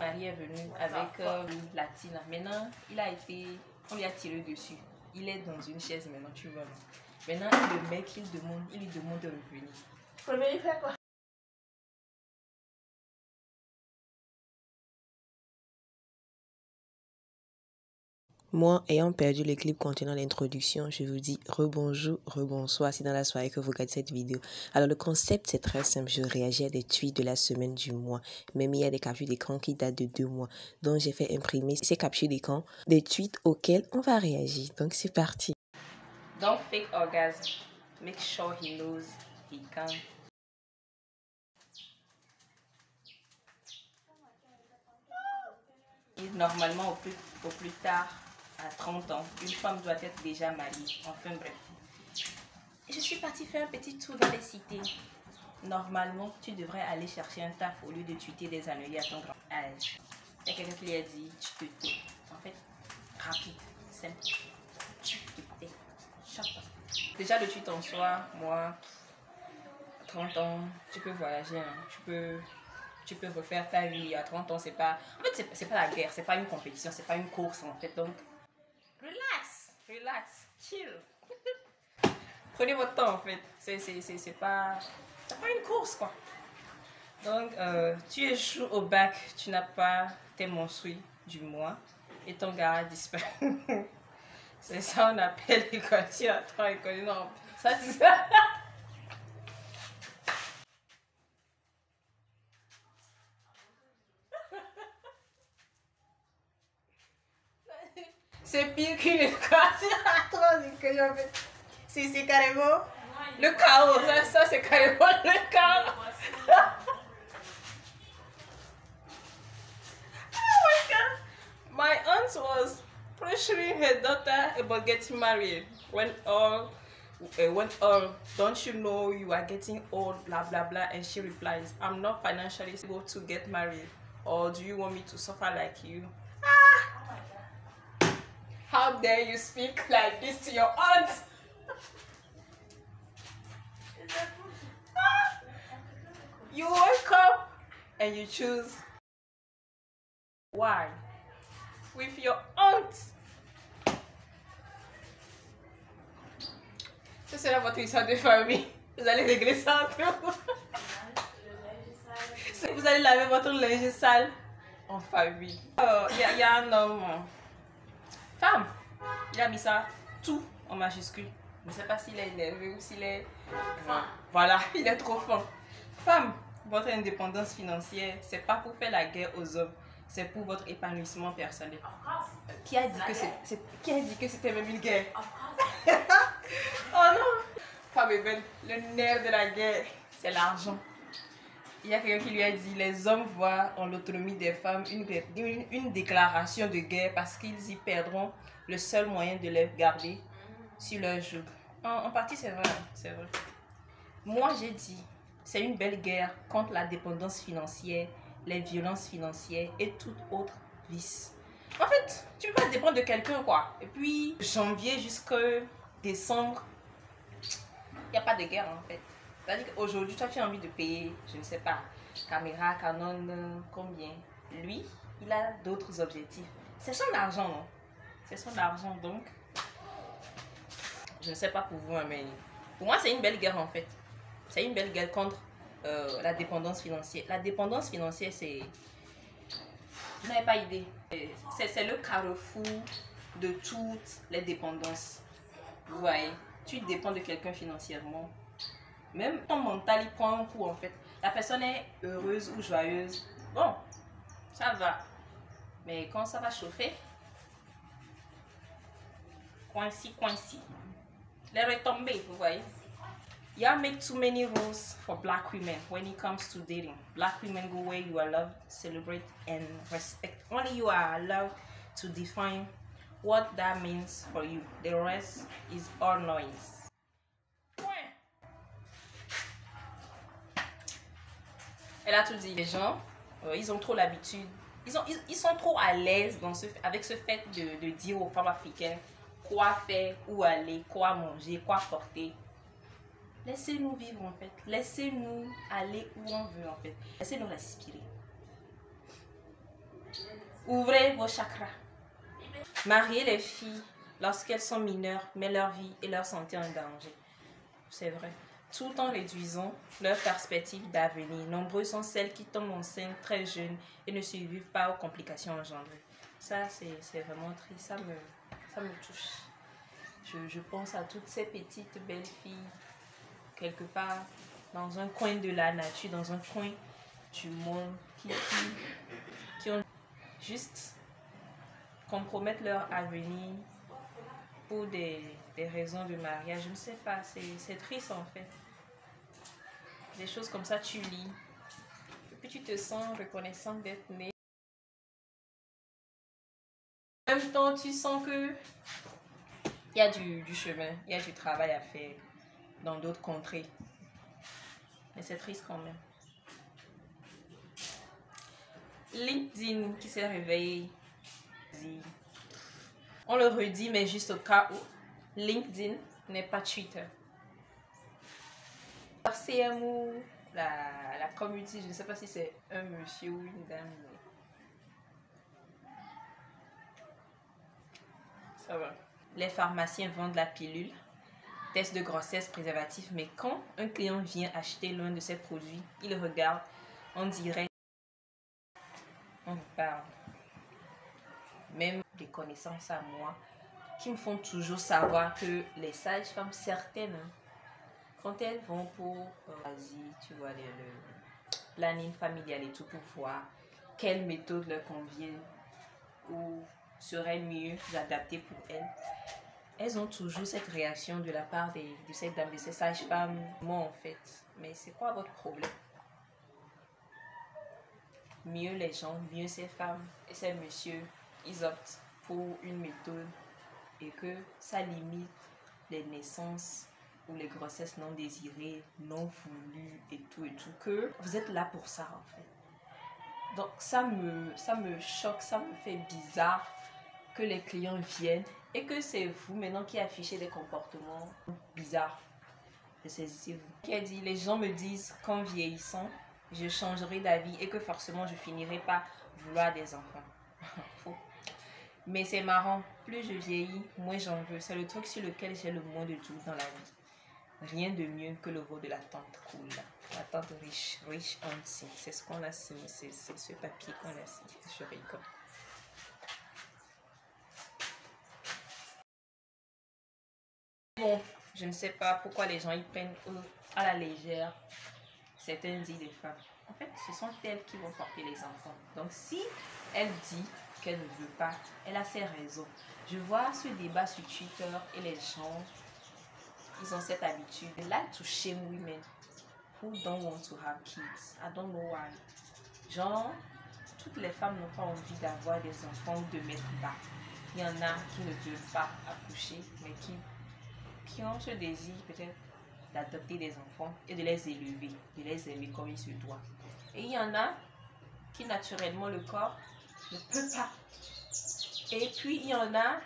Marie est venue avec la tina. Maintenant, on lui a tiré dessus. Il est dans une chaise maintenant, tu vois. Maintenant, le mec, il lui demande de revenir. Revenir faire quoi? Moi, ayant perdu le clip contenant l'introduction, je vous dis rebonjour, rebonsoir, c'est dans la soirée que vous regardez cette vidéo. Alors le concept c'est très simple, je réagis à des tweets de la semaine, du mois. Même il y a des captures d'écran qui datent de 2 mois. Donc j'ai fait imprimer ces captures d'écran des tweets auxquels on va réagir. Donc c'est parti. Don't fake orgasm. Make sure he knows he can. Et normalement, au plus tard, à 30 ans, une femme doit être déjà mariée. Enfin bref. Je suis partie faire un petit tour dans les cités. Normalement, tu devrais aller chercher un taf au lieu de tweeter des annuaires à ton grand âge. Il y a quelqu'un qui lui a dit, tu te tais. En fait, rapide, simple. Tu te tais. Déjà, le tweet en soi, moi, 30 ans, tu peux voyager, hein. Tu peux refaire ta vie à 30 ans, c'est pas... En fait, c'est pas la guerre, c'est pas une compétition, c'est pas une course, en fait. Donc, relax, chill. Prenez votre temps, en fait. C'est pas une course, quoi. Donc, tu échoues au bac, tu n'as pas tes menstrues du mois et ton gars a disparu. C'est ça on appelle l'équation à 3 écoles. Non, ça c'est ça. C'est pire qu'une équation à 3 écoles en fait. C'est carrément le chaos. Ça c'est carrément le chaos. My aunt was pressuring her daughter about getting married when don't you know you are getting old, blah blah blah, and she replies, I'm not financially able to get married, or do you want me to suffer like you? How dare you speak like this to your aunt? You wake up and you choose why with your aunt. Ce sera votre histoire de famille. Vous allez régler ça entre vous. Vous allez laver votre linge sale en famille. Il y a un homme, femme, il a mis ça tout en majuscule. Je ne sais pas s'il est énervé ou s'il est... Voilà, il est trop fin. Femme, votre indépendance financière, c'est pas pour faire la guerre aux hommes. C'est pour votre épanouissement personnel. Qui a dit que c'était même une guerre? Oh non! Femme est belle. Le nerf de la guerre, c'est l'argent. Il y a quelqu'un qui lui a dit, les hommes voient en l'autonomie des femmes une déclaration de guerre parce qu'ils y perdront le seul moyen de les garder sur leur joug. En partie, c'est vrai, c'est vrai. Moi, j'ai dit, c'est une belle guerre contre la dépendance financière, les violences financières et toute autre vice. En fait, tu peux pas dépendre de quelqu'un, quoi. Et puis, janvier jusqu'à décembre, il n'y a pas de guerre, en fait. C'est-à-dire qu'aujourd'hui, toi, tu as envie de payer, je ne sais pas, caméra, Canon, combien. Lui, il a d'autres objectifs. C'est son argent, non? C'est son argent, donc, je ne sais pas pour vous, mais pour moi, c'est une belle guerre, en fait. C'est une belle guerre contre la dépendance financière. La dépendance financière, c'est... Vous n'avez pas idée. C'est le carrefour de toutes les dépendances. Vous voyez, tu dépends de quelqu'un financièrement. Même ton mental, il prend un coup en fait. La personne est heureuse ou joyeuse. Bon, ça va. Mais quand ça va chauffer, coinci. Les retombées, vous voyez. Y'all make too many rules for black women when it comes to dating. Black women go where you are loved, celebrate and respect. Only you are allowed to define what that means for you. The rest is all noise. Elle a tout dit. Les gens, ils ont trop l'habitude. Ils sont trop à l'aise avec ce fait de dire aux femmes africaines quoi faire, où aller, quoi manger, quoi porter. Laissez-nous vivre en fait. Laissez-nous aller où on veut en fait. Laissez-nous respirer. Ouvrez vos chakras. Marier les filles lorsqu'elles sont mineures met leur vie et leur santé en danger. C'est vrai. Tout en réduisant leur perspective d'avenir. Nombreuses sont celles qui tombent enceintes très jeunes et ne survivent pas aux complications engendrées. Ça, c'est vraiment triste. Ça me touche. Je pense à toutes ces petites belles filles, quelque part, dans un coin de la nature, dans un coin du monde, qui ont juste compromettre leur avenir pour des raisons de mariage. Je ne sais pas, c'est triste en fait. Des choses comme ça, tu lis. Et puis tu te sens reconnaissant d'être né. En même temps, tu sens que il y a du chemin, il y a du travail à faire dans d'autres contrées. Mais c'est triste quand même. LinkedIn qui s'est réveillé. On le redit, mais juste au cas où. LinkedIn n'est pas Twitter. CMU, la community, je ne sais pas si c'est un monsieur ou une dame. Ça va. Les pharmaciens vendent la pilule, test de grossesse, préservatif, mais quand un client vient acheter l'un de ces produits, il regarde, on dirait, on parle. Même des connaissances à moi qui me font toujours savoir que les sages-femmes, certaines, quand elles vont pour tu vois, le planning familial et tout, pour voir quelle méthode leur convient ou serait mieux adaptée pour elles, elles ont toujours cette réaction de la part de cette dame, de ces sages-femmes. Moi en fait, mais c'est quoi votre problème? Mieux les gens, mieux ces femmes et ces messieurs, ils optent pour une méthode et que ça limite les naissances ou les grossesses non désirées, non voulues et tout, que vous êtes là pour ça en fait. Donc ça me choque, ça me fait bizarre que les clients viennent et que c'est vous maintenant qui affichez des comportements bizarres. Saisissez-vous. Qui a dit, les gens me disent qu'en vieillissant, je changerai d'avis et que forcément je finirai par vouloir des enfants. Faux. Mais c'est marrant, plus je vieillis, moins j'en veux. C'est le truc sur lequel j'ai le moins de doute dans la vie. Rien de mieux que le rôle de la tante cool. La tante riche auntie. C'est ce qu'on a signé, c'est ce papier qu'on a signé. Je rigole. Bon, je ne sais pas pourquoi les gens y prennent à la légère certaines idées des femmes. En fait, ce sont elles qui vont porter les enfants. Donc, si elle dit qu'elle ne veut pas, elle a ses raisons. Je vois ce débat sur Twitter et les gens, ils ont cette habitude. They like to shame women who don't want to have kids. I don't know why. Genre, toutes les femmes n'ont pas envie d'avoir des enfants ou de mettre bas. Il y en a qui ne veulent pas accoucher, mais qui ont ce désir peut-être d'adopter des enfants et de les élever, de les aimer comme il se doit. Et il y en a qui naturellement le corps ne peut pas. Et puis il y en a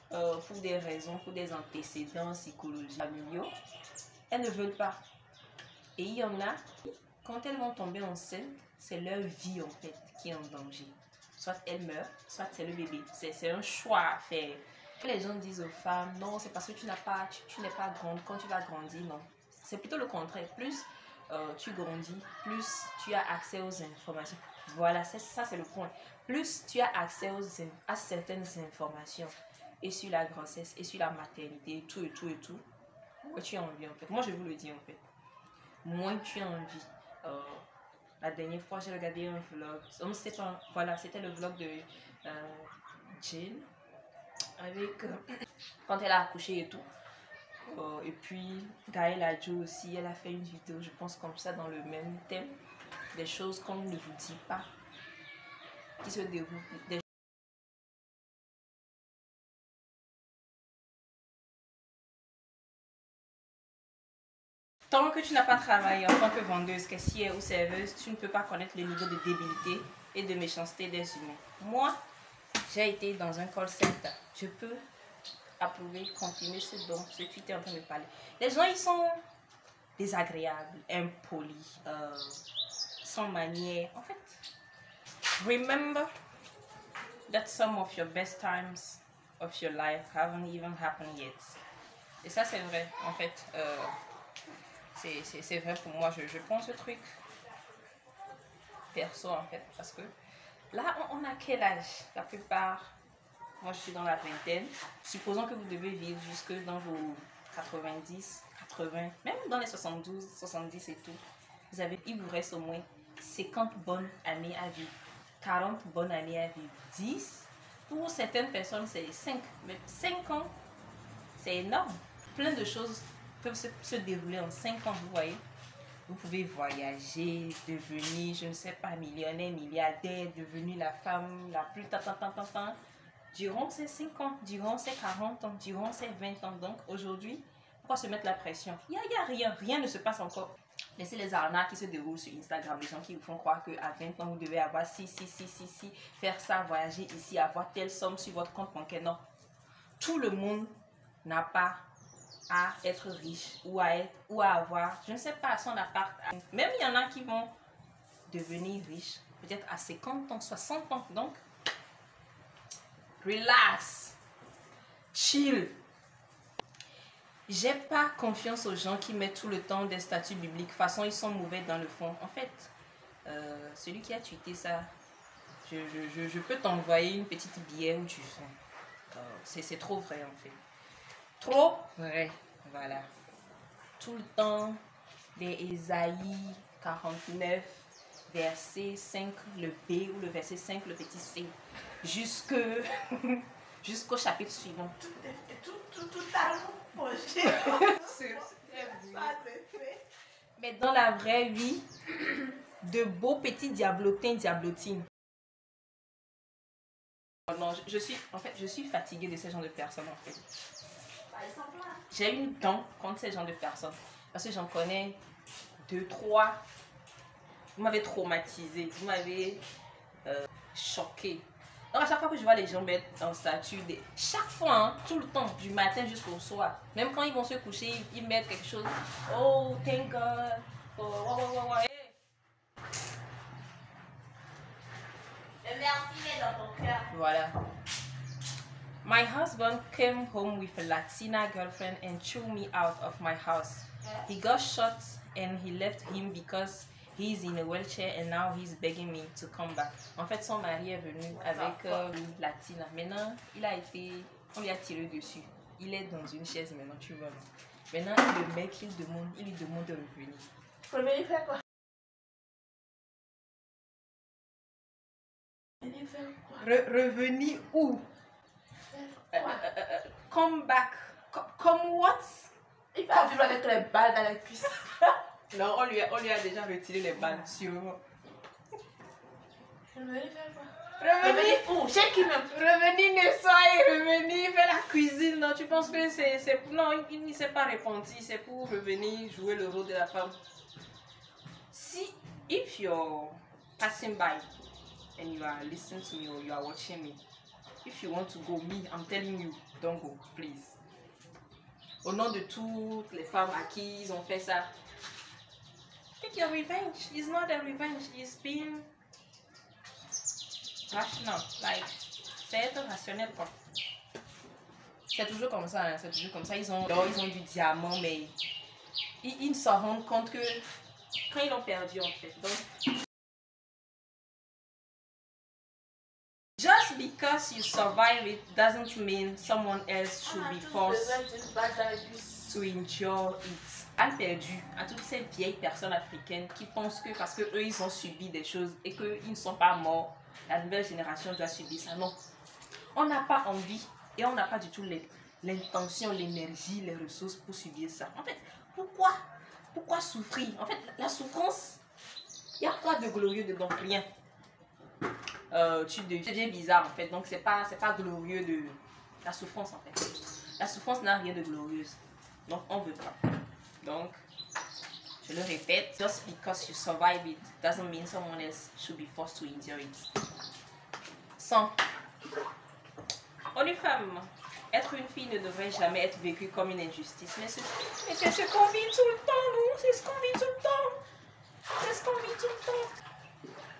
pour des raisons, pour des antécédents psychologiques, familiaux, elles ne veulent pas. Et il y en a, quand elles vont tomber enceintes, c'est leur vie en fait qui est en danger. Soit elles meurent, soit c'est le bébé. C'est un choix à faire. Les gens disent aux femmes, non, c'est parce que tu n'es pas grande. Quand tu vas grandir, non. C'est plutôt le contraire. Plus tu grandis, plus tu as accès aux informations. Voilà, ça c'est le point. Plus tu as accès à certaines informations, et sur la grossesse, et sur la maternité, et tout, moins tu as envie en fait. Moi je vous le dis en fait. Moins tu as envie. La dernière fois j'ai regardé un vlog. Voilà, c'était le vlog de Jill. Avec quand elle a accouché et tout. Et puis Gaëlle Adjo aussi, elle a fait une vidéo, je pense comme ça, dans le même thème. Des choses qu'on ne vous dit pas, qui se déroulent. Tant que tu n'as pas travaillé en tant que vendeuse, caissière ou serveuse, tu ne peux pas connaître le niveau de débilité et de méchanceté des humains. Moi, j'ai été dans un call center. Je peux approuver, confirmer ce dont tu es en train de parler. Les gens, ils sont désagréables, impolis, sans manière. En fait, remember, that some of your best times of your life haven't even happened yet. Et ça, c'est vrai, en fait. C'est vrai pour moi, je pense ce truc perso, en fait. Parce que là, on a quel âge? La plupart, moi, je suis dans la vingtaine. Supposons que vous devez vivre jusque dans vos 90, 80, même dans les 72, 70 et tout. Il vous reste au moins 50 bonnes années à vivre, 40 bonnes années à vivre, 10. Pour certaines personnes, c'est 5. Mais 5 ans, c'est énorme. Plein de choses peuvent se dérouler en 5 ans, vous voyez. Vous pouvez voyager, devenir, je ne sais pas, millionnaire, milliardaire, devenir la femme la plus durant ces 5 ans, durant ces 40 ans, durant ces 20 ans. Donc aujourd'hui, pourquoi se mettre la pression? Il n'y a rien, rien ne se passe encore. Laissez les arnaques qui se déroulent sur Instagram, les gens qui vous font croire qu'à 20 ans, vous devez avoir ci, faire ça, voyager ici, avoir telle somme sur votre compte bancaire. Non. Tout le monde n'a pas à être riche ou à avoir, je ne sais pas, son appart. Même il y en a qui vont devenir riches, peut-être à 50 ans, 60 ans. Donc, relax, chill. J'ai pas confiance aux gens qui mettent tout le temps des statuts bibliques. De toute façon, ils sont mauvais dans le fond. En fait, celui qui a tweeté ça, je peux t'envoyer une petite bière où tu fais. C'est trop vrai en fait. Trop vrai. Voilà. Tout le temps, des Ésaïe 49, verset 5, le B ou le verset 5, le petit C. Jusqu'au chapitre suivant. Tout à Mais dans la vraie vie, de beaux petits diablotins, diablotines. Non, je suis fatiguée de ces gens de personnes en fait. J'ai une dent contre ces gens de personnes. Parce que j'en connais 2, 3. Vous m'avez traumatisé, vous m'avez choqué. Donc à chaque fois que je vois les gens mettre en statut, chaque fois, hein, tout le temps, du matin jusqu'au soir, même quand ils vont se coucher, ils mettent quelque chose. Oh, thank God. Oh, hey. Le merci est dans ton cœur. Voilà. My husband came home with a Latina girlfriend and threw me out of my house. He got shot and he left him because he's in a wheelchair and now he's begging me to come back. En fait, son mari est venu avec une Latina. Maintenant, on lui a tiré dessus. Il est dans une chaise maintenant, tu vois. Maintenant, le mec, il lui demande de revenir. Revenir faire quoi? Revenir faire quoi? Revenir où? Come back. Come what? Il va vivre avec les balles dans la cuisse. Non, on lui a déjà retiré les balles, sûrement. Revenir faire quoi? Revenir où? Chez qui même? Revenir nettoyer, revenir faire la cuisine. Non, tu penses que c'est... Non, il ne s'est pas repenti. C'est pour revenir jouer le rôle de la femme. If you're passing by and you are listening to me or you are watching me, if you want to go, I'm telling you, don't go, please. Au nom de toutes les femmes à qui ils ont fait ça, take your revenge. It's not a revenge, it's being rational. Like, c'est être rationnel, quoi. C'est toujours comme ça, hein, c'est toujours comme ça. Ils ont du diamant, mais ils ne se rendent compte que quand ils l'ont perdu, en fait. Donc, just because you survive it doesn't mean someone else should be forced to endure it. Mal perdu à toutes ces vieilles personnes africaines qui pensent que parce que eux ils ont subi des choses et qu'ils ne sont pas morts, la nouvelle génération doit subir ça. Non, on n'a pas envie et on n'a pas du tout l'intention, l'énergie, les ressources pour subir ça. En fait, pourquoi souffrir? En fait, la souffrance, il y a quoi de glorieux dedans? Rien. Tu deviens bizarre en fait, donc c'est pas glorieux de la souffrance en fait. La souffrance n'a rien de glorieuse, donc on veut pas. Donc je le répète, just because you survive it doesn't mean someone else should be forced to endure it. 100. OnlyFemme, être une fille ne devrait jamais être vécue comme une injustice, mais c'est ce qu'on vit tout le temps, nous, c'est ce qu'on vit tout le temps, c'est ce qu'on vit tout le temps.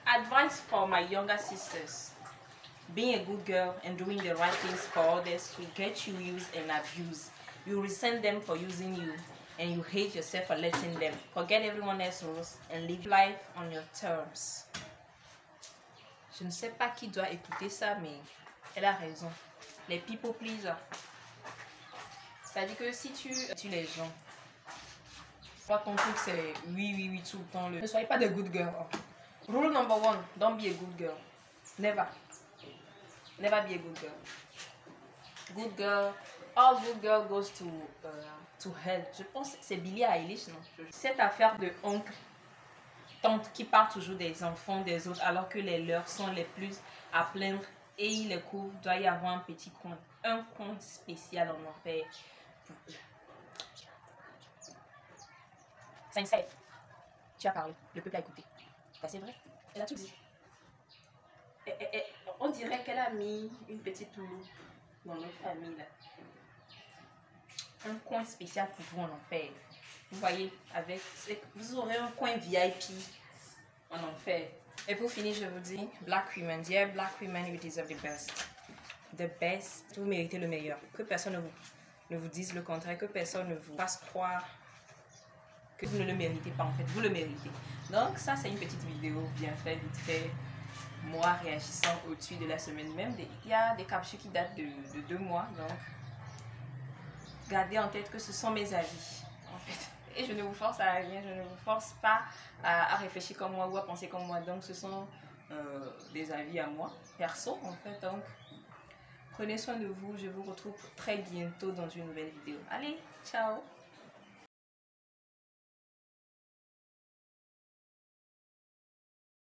Advice for my younger sisters. being a good girl and doing the right things for others will get you used and abused. You resent them for using you and you hate yourself for letting them. Forget everyone else's rules and live life on your terms. Je ne sais pas qui doit écouter ça, mais elle a raison. Les people pleasers. C'est-à-dire que si tu les gens, toi ton truc c'est oui tout le temps. Ne soyez pas de good girl. Rule number 1, don't be a good girl. Never. Never be a good girl. Good girl, all good girl goes to hell. Je pense que c'est Billie Eilish, non? Cette affaire de oncle, tante qui parle toujours des enfants des autres alors que les leurs sont les plus à plaindre et ils les couvrent, doit y avoir un petit coin. Un coin spécial en enfer pour eux. Sincère, tu as parlé, le peuple a écouté. C'est vrai, elle a tout dit. On dirait qu'elle a mis une petite loupe dans notre famille là. Un coin spécial pour vous en enfer. Vous voyez, vous aurez un coin VIP en enfer. Et pour finir, je vous dis, Black women, dear Black women, you deserve the best. The best. Vous méritez le meilleur. Que personne ne vous dise le contraire, que personne ne vous fasse croire que vous ne le méritez pas en fait. Vous le méritez. Donc ça, c'est une petite vidéo bien faite, vite fait. Moi réagissant au tweet de la semaine. Même il y a des captures qui datent de 2 mois. Donc, gardez en tête que ce sont mes avis. En fait. Et je ne vous force à rien. Je ne vous force pas à réfléchir comme moi ou à penser comme moi. Donc, ce sont des avis à moi, perso en fait. Donc, prenez soin de vous. Je vous retrouve très bientôt dans une nouvelle vidéo. Allez, ciao!